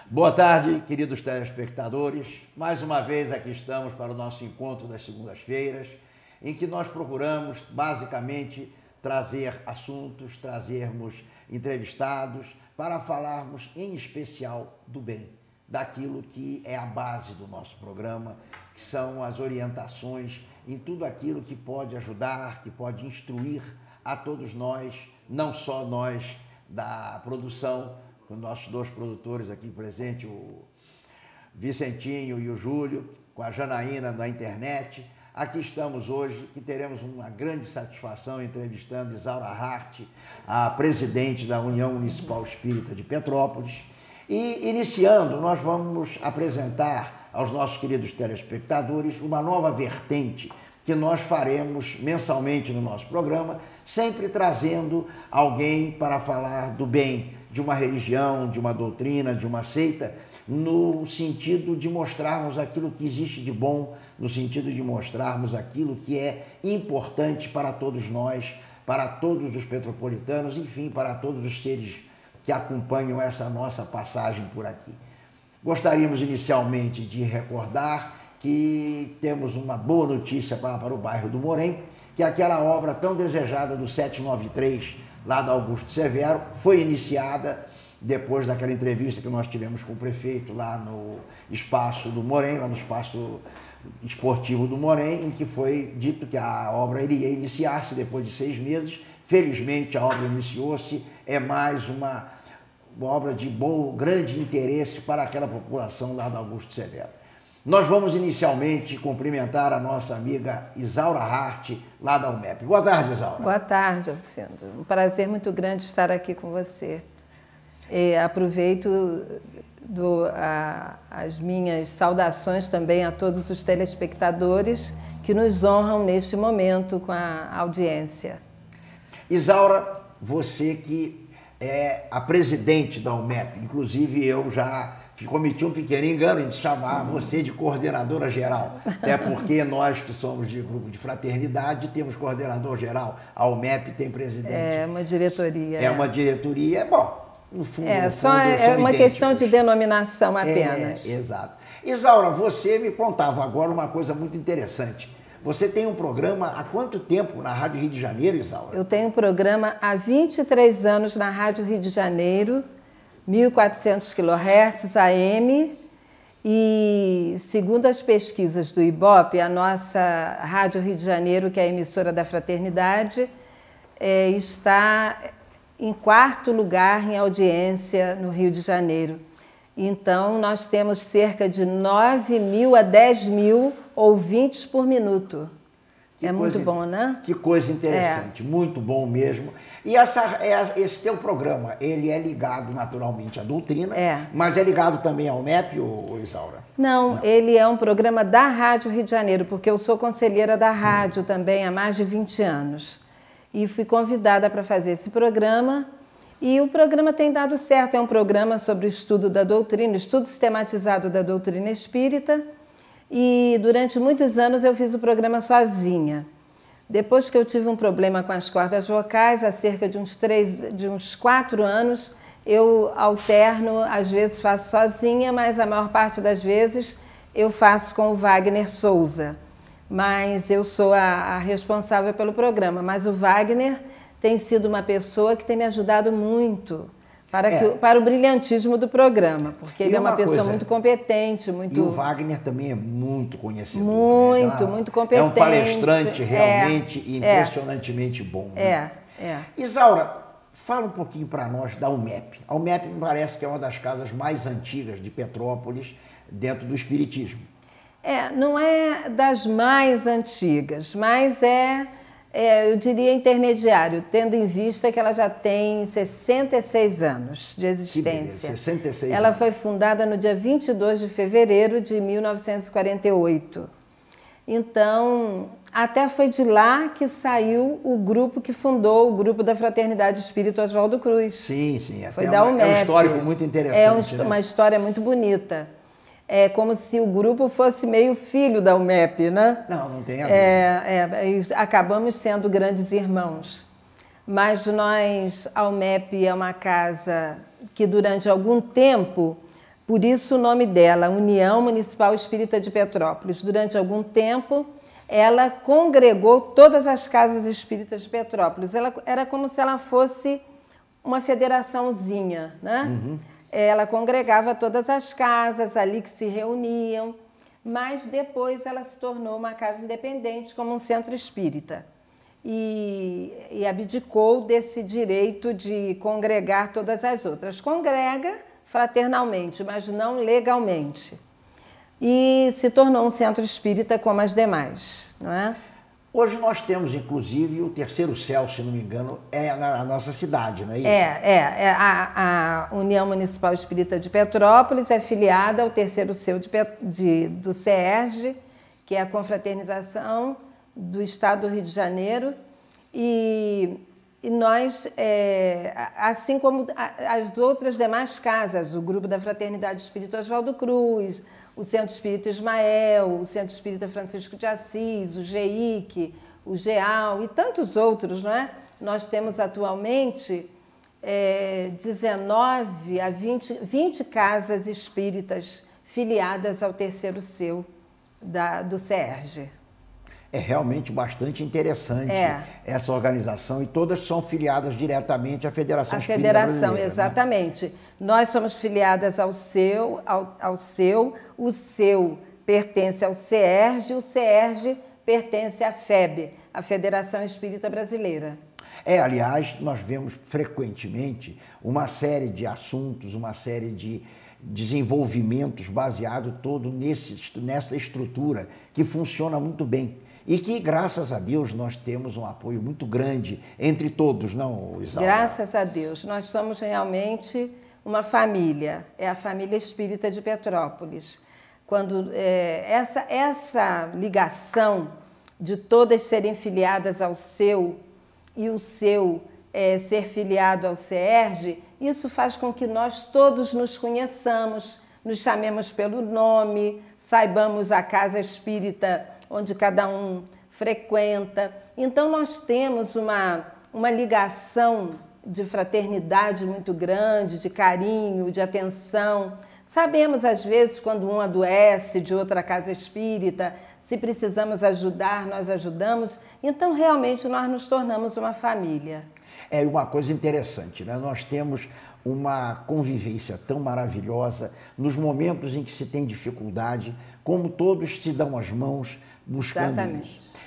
Boa tarde, queridos telespectadores. Mais uma vez aqui estamos para o nosso encontro das segundas-feiras, em que nós procuramos basicamente trazer assuntos, trazermos entrevistados para falarmos em especial do bem, daquilo que é a base do nosso programa, que são as orientações em tudo aquilo que pode ajudar, que pode instruir a todos nós, não só nós da produção, com nossos dois produtores aqui presentes, o Vicentinho e o Júlio, com a Janaína da internet. Aqui estamos hoje, que teremos uma grande satisfação entrevistando Isaura Hart, a presidente da União Municipal Espírita de Petrópolis. E, iniciando, nós vamos apresentar aos nossos queridos telespectadores uma nova vertente que nós faremos mensalmente no nosso programa, sempre trazendo alguém para falar do bem, de uma religião, de uma doutrina, de uma seita, no sentido de mostrarmos aquilo que existe de bom, no sentido de mostrarmos aquilo que é importante para todos nós, para todos os petropolitanos, enfim, para todos os seres que acompanham essa nossa passagem por aqui. Gostaríamos inicialmente de recordar que temos uma boa notícia para o bairro do Morém, que aquela obra tão desejada do 793, lá da Augusto Severo, foi iniciada depois daquela entrevista que nós tivemos com o prefeito lá no espaço do Morém, lá no espaço esportivo do Morém, em que foi dito que a obra iria iniciar-se depois de 6 meses. Felizmente a obra iniciou-se, é mais uma obra de grande interesse para aquela população lá da Augusto Severo. Nós vamos inicialmente cumprimentar a nossa amiga Isaura Hart, lá da UMEP. Boa tarde, Isaura. Boa tarde, Alcindo. Um prazer muito grande estar aqui com você. E aproveito as minhas saudações também a todos os telespectadores que nos honram neste momento com a audiência. Isaura, você que é a presidente da UMEP, inclusive eu já cometi um pequeno engano de chamar você de coordenadora geral, até porque nós que somos de grupo de fraternidade temos coordenador geral, a UMEP tem presidente. É uma diretoria. É uma diretoria, bom, no fundo... É uma questão de denominação apenas. Exato. Isaura, você me contava agora uma coisa muito interessante. Você tem um programa há quanto tempo na Rádio Rio de Janeiro, Isaura? Eu tenho um programa há 23 anos na Rádio Rio de Janeiro, 1.400 kHz AM, e segundo as pesquisas do IBOP, a nossa Rádio Rio de Janeiro, que é a emissora da Fraternidade, está em 4º lugar em audiência no Rio de Janeiro. Então, nós temos cerca de 9.000 a 10.000 ouvintes por minuto. É muito bom, né? Que coisa interessante, muito bom mesmo. E esse teu programa, ele é ligado naturalmente à doutrina, mas é ligado também ao MEP, Isaura? Não, ele é um programa da Rádio Rio de Janeiro, porque eu sou conselheira da rádio também há mais de 20 anos. E fui convidada para fazer esse programa, e o programa tem dado certo. É um programa sobre o estudo da doutrina, estudo sistematizado da doutrina espírita, e durante muitos anos eu fiz o programa sozinha. Depois que eu tive um problema com as cordas vocais, há cerca de uns 4 anos, eu alterno, às vezes faço sozinha, mas a maior parte das vezes eu faço com o Wagner Souza. Mas eu sou a responsável pelo programa. Mas o Wagner tem sido uma pessoa que tem me ajudado muito para o brilhantismo do programa, porque ele é uma pessoa muito competente, muito... E o Wagner também é muito conhecedor. Muito competente. É um palestrante realmente impressionantemente bom. Né? Isaura, fala um pouquinho para nós da UMEP. A UMEP me parece que é uma das casas mais antigas de Petrópolis dentro do espiritismo. Não é das mais antigas, mas eu diria intermediário, tendo em vista que ela já tem 66 anos de existência. 66 ela anos. Foi fundada no dia 22 de fevereiro de 1948. Então, até foi de lá que saiu o grupo que fundou o grupo da Fraternidade Espírita Oswaldo Cruz. Sim, sim. Foi da UMEP. É um histórico muito interessante. Uma história muito bonita. É como se o grupo fosse meio filho da UMEP, né? Não tem a ver. Acabamos sendo grandes irmãos. Mas a UMEP é uma casa que durante algum tempo, por isso o nome dela, União Municipal Espírita de Petrópolis, durante algum tempo ela congregou todas as casas espíritas de Petrópolis. Ela era como se ela fosse uma federaçãozinha, né? Uhum. Ela congregava todas as casas ali que se reuniam, mas depois ela se tornou uma casa independente, como um centro espírita. E abdicou desse direito de congregar todas as outras. Congrega fraternalmente, mas não legalmente. E se tornou um centro espírita como as demais, não é? Hoje nós temos, inclusive, o Terceiro Céu, se não me engano, é na nossa cidade, não é isso? A União Municipal Espírita de Petrópolis é filiada ao Terceiro Céu do CERJ, que é a confraternização do Estado do Rio de Janeiro, e nós, assim como as outras demais casas, o Grupo da Fraternidade Espírita Oswaldo Cruz, o Centro Espírita Ismael, o Centro Espírita Francisco de Assis, o GEIC, o GEAL e tantos outros, não é? Nós temos atualmente 19 a 20 casas espíritas filiadas ao Terceiro Céu do CERJ. É realmente bastante interessante essa organização e todas são filiadas diretamente à Federação Espírita Brasileira. A Federação, exatamente. Né? Nós somos filiadas ao seu, o seu pertence ao CERJ, o CERJ pertence à FEB, a Federação Espírita Brasileira. Aliás, nós vemos frequentemente uma série de assuntos, uma série de desenvolvimentos baseado todo nessa estrutura que funciona muito bem. E que, graças a Deus, nós temos um apoio muito grande entre todos, não, Isaura? Graças a Deus. Nós somos realmente uma família, é a família espírita de Petrópolis. Quando essa ligação de todas serem filiadas ao seu e o seu ser filiado ao CERJ, isso faz com que nós todos nos conheçamos, nos chamemos pelo nome, saibamos a casa espírita onde cada um frequenta. Então, nós temos uma ligação de fraternidade muito grande, de carinho, de atenção. Sabemos, às vezes, quando um adoece de outra casa espírita, se precisamos ajudar, nós ajudamos. Então, realmente, nós nos tornamos uma família. É uma coisa interessante, né? Nós temos uma convivência tão maravilhosa nos momentos em que se tem dificuldade, como todos se dão as mãos buscando Exatamente. isso.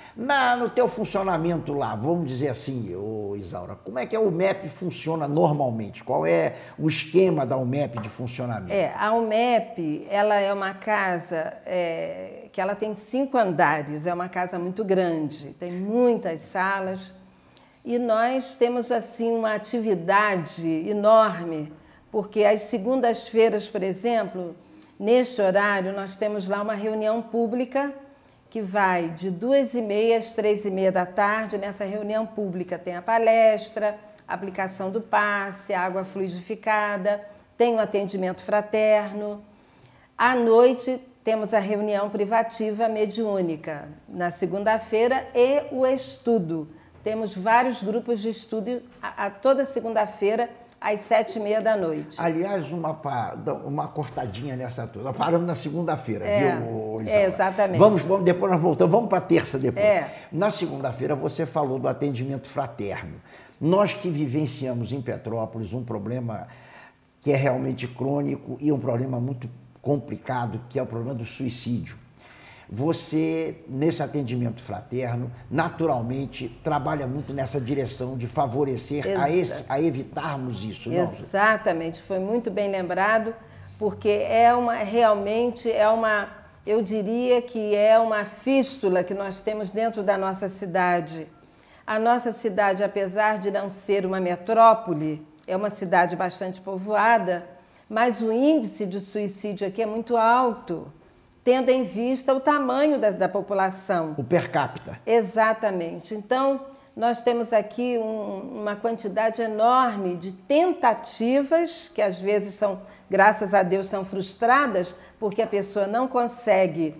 No teu funcionamento lá, vamos dizer assim, Isaura, como é que a UMEP funciona normalmente? Qual é o esquema da UMEP de funcionamento? A UMEP, ela é uma casa que ela tem 5 andares, é uma casa muito grande, tem muitas salas e nós temos assim uma atividade enorme, porque às segundas-feiras, por exemplo, neste horário nós temos lá uma reunião pública que vai de 2h30 às 3h30 da tarde. Nessa reunião pública tem a palestra, a aplicação do passe, a água fluidificada, tem o atendimento fraterno. À noite temos a reunião privativa mediúnica, na segunda-feira, e o estudo. Temos vários grupos de estudo toda segunda-feira, às 7h30 da noite. Aliás, uma cortadinha nessa toda. Paramos na segunda-feira, viu, Isaura? Exatamente. Depois nós voltamos, vamos para a terça depois. Na segunda-feira você falou do atendimento fraterno. Nós que vivenciamos em Petrópolis um problema que é realmente crônico e um problema muito complicado, que é o problema do suicídio. Você, nesse atendimento fraterno, naturalmente, trabalha muito nessa direção de favorecer a evitarmos isso, não? Exatamente, foi muito bem lembrado, porque eu diria que é uma fístula que nós temos dentro da nossa cidade. A nossa cidade, apesar de não ser uma metrópole, é uma cidade bastante povoada, mas o índice de suicídio aqui é muito alto. tendo em vista o tamanho da população. O per capita. Exatamente. Então, nós temos aqui uma quantidade enorme de tentativas, que às vezes são, graças a Deus, são frustradas, porque a pessoa não consegue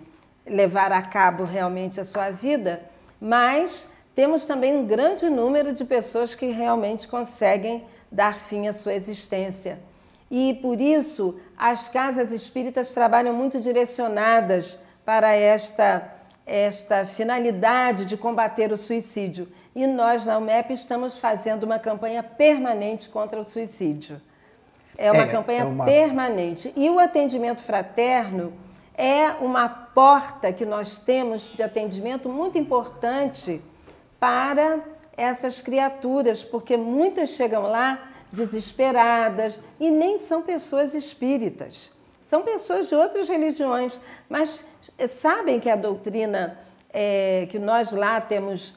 levar a cabo realmente a sua vida, mas temos também um grande número de pessoas que realmente conseguem dar fim à sua existência. E, por isso, as casas espíritas trabalham muito direcionadas para esta finalidade de combater o suicídio. E nós, na UMEP, estamos fazendo uma campanha permanente contra o suicídio. É uma campanha permanente. E o atendimento fraterno é uma porta que nós temos de atendimento muito importante para essas criaturas, porque muitas chegam lá desesperadas e nem são pessoas espíritas. São pessoas de outras religiões, mas sabem que a doutrina que nós lá temos,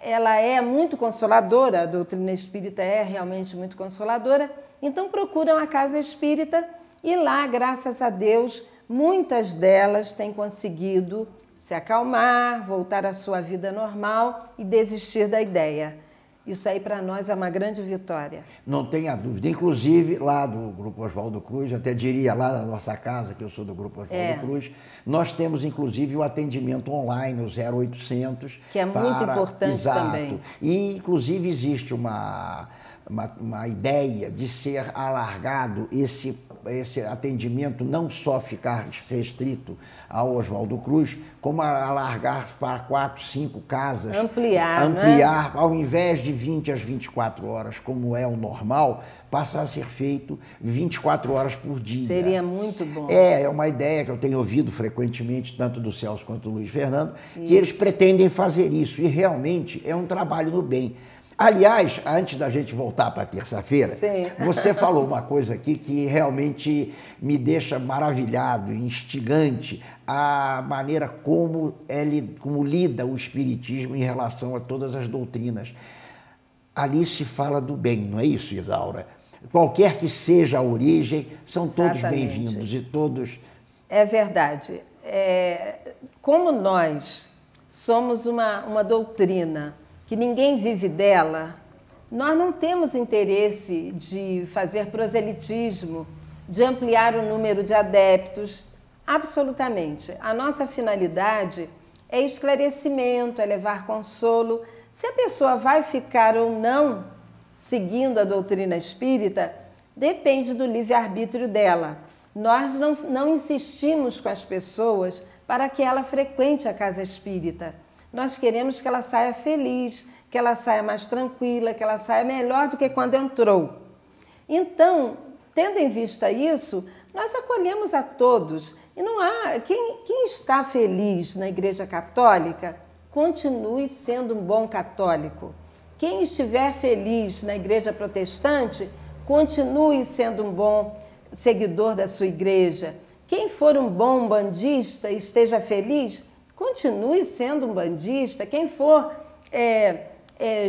ela é muito consoladora, a doutrina espírita é realmente muito consoladora, então procuram a casa espírita e lá, graças a Deus, muitas delas têm conseguido se acalmar, voltar à sua vida normal e desistir da ideia. Isso aí para nós é uma grande vitória. Não tenha dúvida. Inclusive, lá do Grupo Oswaldo Cruz, até diria lá na nossa casa, que eu sou do Grupo Oswaldo Cruz, nós temos inclusive o atendimento online, o 0800. Que é muito importante também. E inclusive existe uma ideia de ser alargado esse atendimento, não só ficar restrito ao Oswaldo Cruz, como alargar para 4, 5 casas. Ampliar, né? Ao invés de 20 às 24 horas, como é o normal, passar a ser feito 24 horas por dia. Seria muito bom. É uma ideia que eu tenho ouvido frequentemente, tanto do Celso quanto do Luiz Fernando, que eles pretendem fazer isso, e realmente é um trabalho no bem. Aliás, antes da gente voltar para terça-feira, você falou uma coisa aqui que realmente me deixa maravilhado, instigante, a maneira como lida o Espiritismo em relação a todas as doutrinas. Ali se fala do bem, não é isso, Isaura? Qualquer que seja a origem, são todos bem-vindos e todos... É verdade. Como nós somos uma doutrina que ninguém vive dela, nós não temos interesse de fazer proselitismo, de ampliar o número de adeptos, absolutamente. A nossa finalidade é esclarecimento, é levar consolo. Se a pessoa vai ficar ou não seguindo a doutrina espírita, depende do livre-arbítrio dela. Nós não insistimos com as pessoas para que ela frequente a casa espírita. Nós queremos que ela saia feliz, que ela saia mais tranquila, que ela saia melhor do que quando entrou. Então, tendo em vista isso, nós acolhemos a todos. E não há... Quem está feliz na Igreja Católica, continue sendo um bom católico. Quem estiver feliz na Igreja Protestante, continue sendo um bom seguidor da sua igreja. Quem for um bom bandista e esteja feliz, continue sendo um bandista. Quem for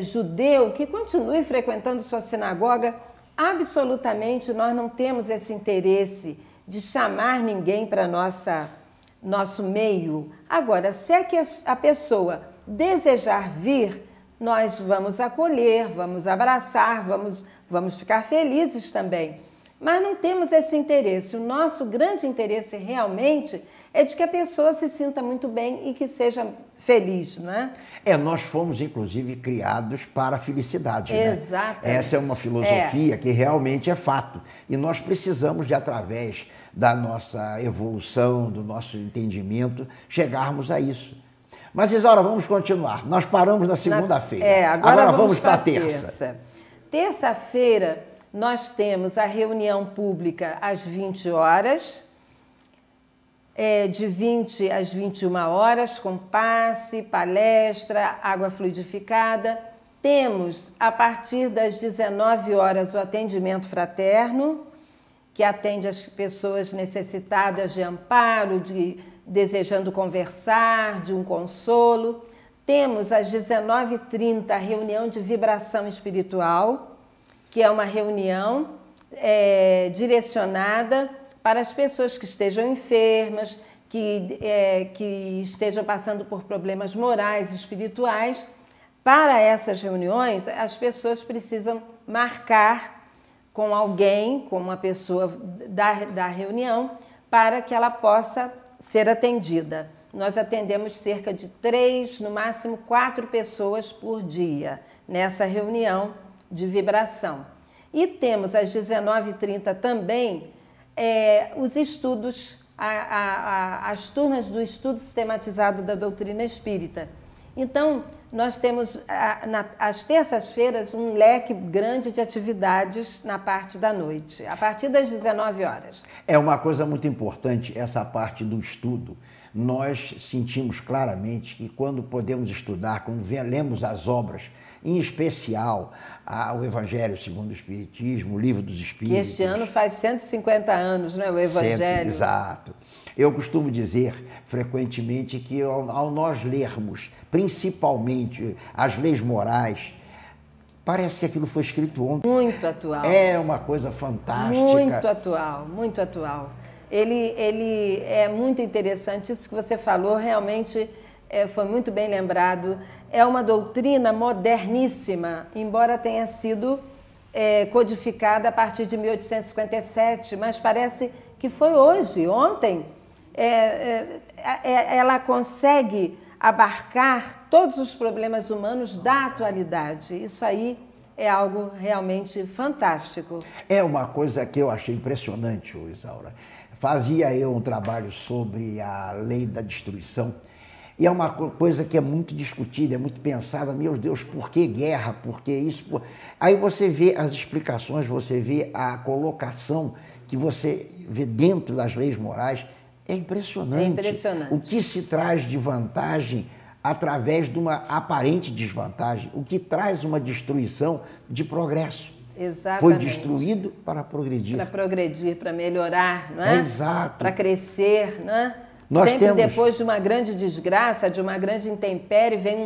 judeu, que continue frequentando sua sinagoga. Absolutamente, nós não temos esse interesse de chamar ninguém para nosso meio. Agora, se é que a pessoa desejar vir, nós vamos acolher, vamos abraçar, vamos ficar felizes também. Mas não temos esse interesse. O nosso grande interesse realmente é de que a pessoa se sinta muito bem e que seja feliz, não é? Nós fomos, inclusive, criados para a felicidade. Exatamente. Né? Essa é uma filosofia que realmente é fato. E nós precisamos de, através da nossa evolução, do nosso entendimento, chegarmos a isso. Mas, Isaura, vamos continuar. Nós paramos na segunda-feira. Agora vamos para a terça. Terça-feira, nós temos a reunião pública às 20 horas, de 20 às 21 horas, com passe, palestra, água fluidificada. Temos, a partir das 19 horas, o atendimento fraterno, que atende as pessoas necessitadas de amparo, desejando conversar, de um consolo. Temos, às 19h30, a reunião de vibração espiritual, que é uma reunião direcionada para as pessoas que estejam enfermas, que estejam passando por problemas morais e espirituais. Para essas reuniões, as pessoas precisam marcar com alguém, com uma pessoa da reunião, para que ela possa ser atendida. Nós atendemos cerca de 3, no máximo 4 pessoas por dia nessa reunião de vibração. E temos às 19h30 também os estudos, as turmas do estudo sistematizado da doutrina espírita. Então, nós temos às terças-feiras um leque grande de atividades na parte da noite, a partir das 19 horas. É uma coisa muito importante essa parte do estudo. Nós sentimos claramente que quando podemos estudar, quando lemos as obras, em especial o Evangelho segundo o Espiritismo, o Livro dos Espíritos. Que este ano faz 150 anos, não é? O Evangelho. Exato. Eu costumo dizer frequentemente que ao nós lermos, principalmente as leis morais, parece que aquilo foi escrito ontem. Muito atual. É uma coisa fantástica. Muito atual, muito atual. Ele é muito interessante, isso que você falou realmente foi muito bem lembrado. É uma doutrina moderníssima, embora tenha sido codificada a partir de 1857, mas parece que foi hoje, ontem. Ela consegue abarcar todos os problemas humanos da atualidade. Isso aí é algo realmente fantástico. É uma coisa que eu achei impressionante, Isaura. Fazia eu um trabalho sobre a lei da destruição e é uma coisa que é muito discutida, é muito pensada. Meu Deus, por que guerra? Por que isso? Aí você vê as explicações, você vê a colocação que você vê dentro das leis morais. É impressionante. É impressionante. O que se traz de vantagem através de uma aparente desvantagem, o que traz uma destruição de progresso. Exatamente. Foi destruído para progredir. Para progredir, para melhorar, não é? Exato. Para crescer, não é? Nós Sempre temos... depois de uma grande desgraça, de uma grande intempérie, vem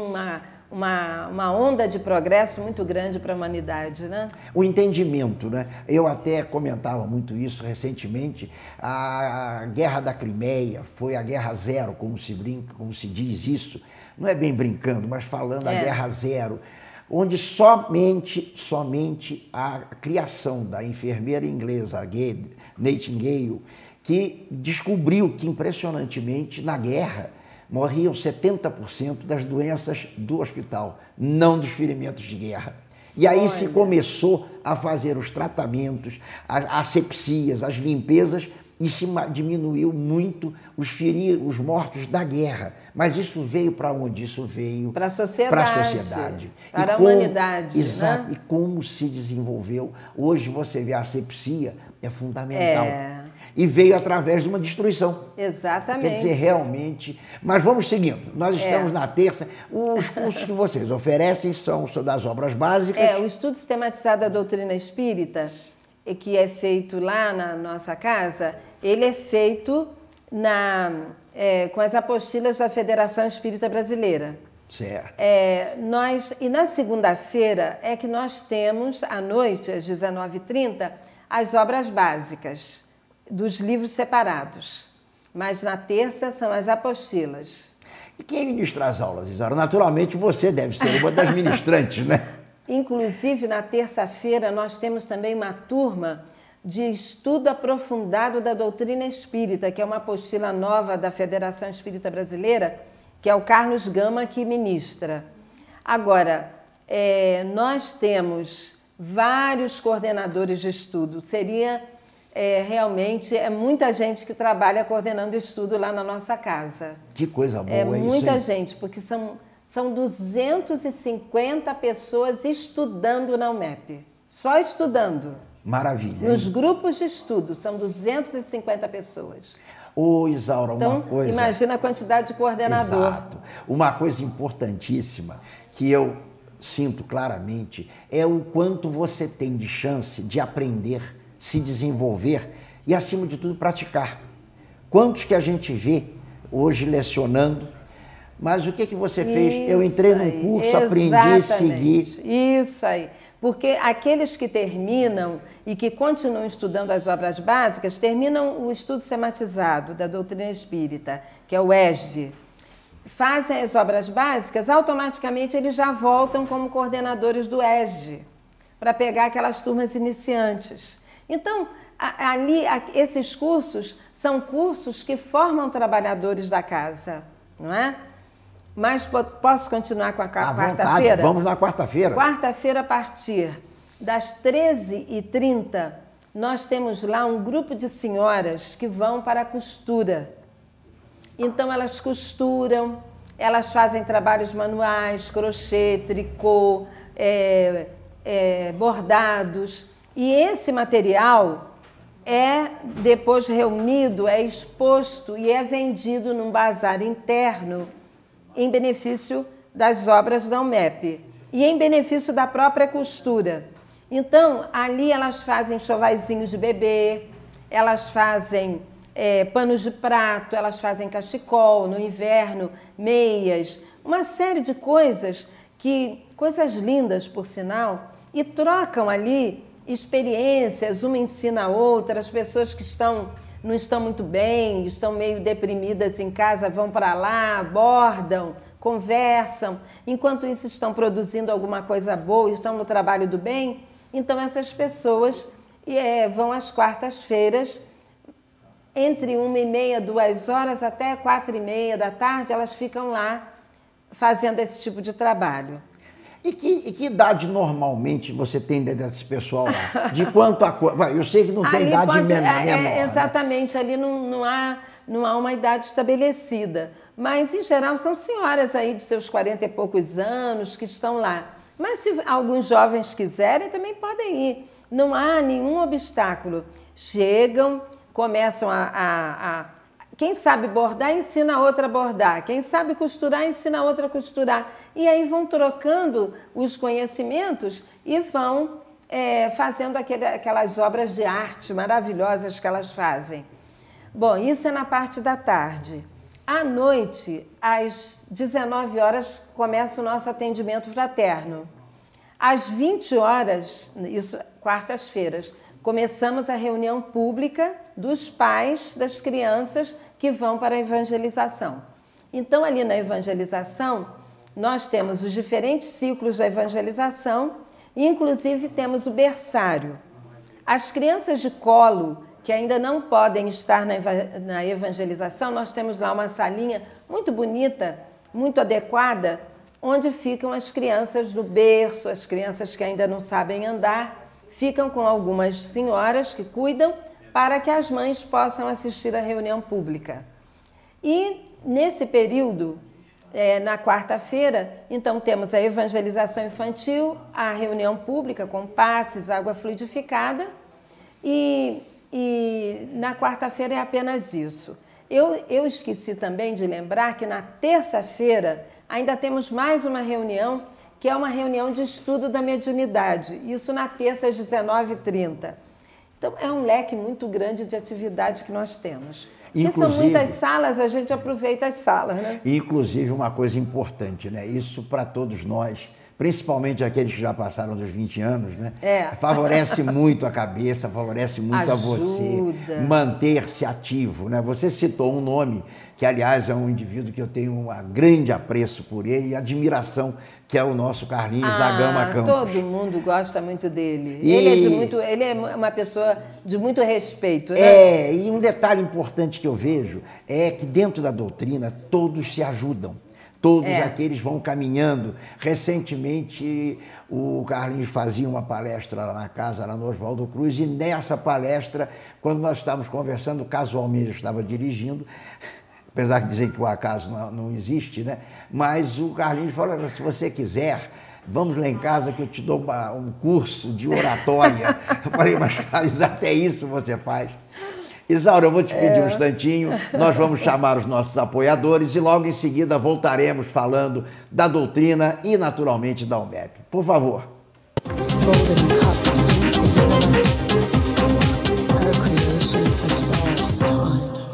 uma onda de progresso muito grande para a humanidade, né? O entendimento, né? Eu até comentava muito isso recentemente. A Guerra da Crimeia foi a Guerra Zero, como se brinca, como se diz isso. Não é bem brincando, mas falando a Guerra Zero, onde somente a criação da enfermeira inglesa, Nightingale, que descobriu que, impressionantemente, na guerra, morriam 70% das doenças do hospital, não dos ferimentos de guerra. E aí se começou a fazer os tratamentos, as asepsias, as limpezas, e se diminuiu muito os mortos da guerra. Mas isso veio para onde? Isso veio para a sociedade, para a humanidade. Exato. Né? E como se desenvolveu. Hoje você vê a asepsia, é fundamental. E veio através de uma destruição. Exatamente. Quer dizer, realmente... Mas vamos seguindo. Nós estamos na terça. Os cursos que vocês oferecem são das obras básicas. O estudo sistematizado da doutrina espírita, que é feito lá na nossa casa, ele é feito com as apostilas da Federação Espírita Brasileira. Certo. E na segunda-feira é que nós temos, à noite, às 19h30, as obras básicas dos livros separados. Mas na terça são as apostilas. E quem ministra as aulas, Isaura? Naturalmente você deve ser uma das ministrantes, né? Inclusive, na terça-feira, nós temos também uma turma de estudo aprofundado da doutrina espírita, que é uma apostila nova da Federação Espírita Brasileira, que é o Carlos Gama que ministra. Agora, nós temos vários coordenadores de estudo. Realmente muita gente que trabalha coordenando estudo lá na nossa casa. Que coisa boa isso, hein? Muita gente, porque são 250 pessoas estudando na UMEP. Só estudando. Maravilha. Nos grupos de estudo, são 250 pessoas. Ô, Isaura, uma coisa... imagina a quantidade de coordenador. Exato. Uma coisa importantíssima que eu sinto claramente é o quanto você tem de chance de aprender, se desenvolver e, acima de tudo, praticar. Quantos que a gente vê hoje lecionando, mas o que você fez? Eu entrei num curso, aprendi, segui. Isso aí. Porque aqueles que terminam e que continuam estudando as obras básicas, terminam o estudo sematizado da doutrina espírita, que é o ESD, fazem as obras básicas, automaticamente eles já voltam como coordenadores do ESD, para pegar aquelas turmas iniciantes. Então, esses cursos são cursos que formam trabalhadores da casa, não é? Mas posso continuar com a quarta-feira? Vamos na quarta-feira. Quarta-feira, a partir das 13h30, nós temos lá um grupo de senhoras que vão para a costura. Então, elas costuram, elas fazem trabalhos manuais, crochê, tricô, bordados. E esse material é depois reunido, é exposto e é vendido num bazar interno em benefício das obras da UMEP e em benefício da própria costura. Então, ali elas fazem enxovaizinhos de bebê, elas fazem panos de prato, elas fazem cachecol no inverno, meias, uma série de coisas, coisas lindas, por sinal, e trocam ali experiências, uma ensina a outra, as pessoas que não estão muito bem, estão meio deprimidas em casa, vão para lá, bordam, conversam, enquanto isso estão produzindo alguma coisa boa, estão no trabalho do bem. Então essas pessoas vão às quartas-feiras, entre 1h30, 2h, até 4h30 da tarde, elas ficam lá fazendo esse tipo de trabalho. E que idade normalmente você tem desse pessoal lá? De quanto a quanto? Eu sei que não tem ali idade menor. Exatamente, né? Ali não há uma idade estabelecida. Mas, em geral, são senhoras aí de seus 40 e poucos anos que estão lá. Mas se alguns jovens quiserem, também podem ir. Não há nenhum obstáculo. Chegam, começam quem sabe bordar, ensina a outra a bordar. Quem sabe costurar, ensina a outra a costurar. E aí vão trocando os conhecimentos e vão fazendo aquelas obras de arte maravilhosas que elas fazem. Bom, isso é na parte da tarde. À noite, às 19h, começa o nosso atendimento fraterno. Às 20h, isso quartas-feiras, começamos a reunião pública dos pais das crianças que vão para a evangelização. Então, ali na evangelização, nós temos os diferentes ciclos da evangelização, inclusive temos o berçário. As crianças de colo, que ainda não podem estar na evangelização, nós temos lá uma salinha muito bonita, muito adequada, onde ficam as crianças do berço, as crianças que ainda não sabem andar, ficam com algumas senhoras que cuidam para que as mães possam assistir à reunião pública. E, nesse período, na quarta-feira, então temos a evangelização infantil, a reunião pública com passes, água fluidificada e na quarta-feira é apenas isso. Eu esqueci também de lembrar que na terça-feira ainda temos mais uma reunião, que é uma reunião de estudo da mediunidade, isso na terça às 19h30. Então, é um leque muito grande de atividade que nós temos. Porque são muitas salas, a gente aproveita as salas, né? Inclusive, uma coisa importante, né? Isso para todos nós, principalmente aqueles que já passaram dos 20 anos, né? Favorece muito a cabeça, favorece muito a você manter-se ativo, né? Você citou um nome que, aliás, é um indivíduo que eu tenho um grande apreço por ele e admiração, que é o nosso Carlinhos da Gama Campos. Todo mundo gosta muito dele. Ele é uma pessoa de muito respeito, né? E um detalhe importante que eu vejo é que dentro da doutrina todos se ajudam. Todos aqueles vão caminhando. Recentemente, o Carlinhos fazia uma palestra lá na casa, lá no Oswaldo Cruz, e nessa palestra, quando nós estávamos conversando, casualmente eu estava dirigindo, apesar de dizer que o acaso não existe, né? Mas o Carlinhos falou, se você quiser, vamos lá em casa que eu te dou um curso de oratória. Eu falei, mas Carlinhos, até isso você faz. Isaura, eu vou te pedir um instantinho, nós vamos chamar os nossos apoiadores e logo em seguida voltaremos falando da doutrina e, naturalmente, da UMEP. Por favor. Her creation absolves time.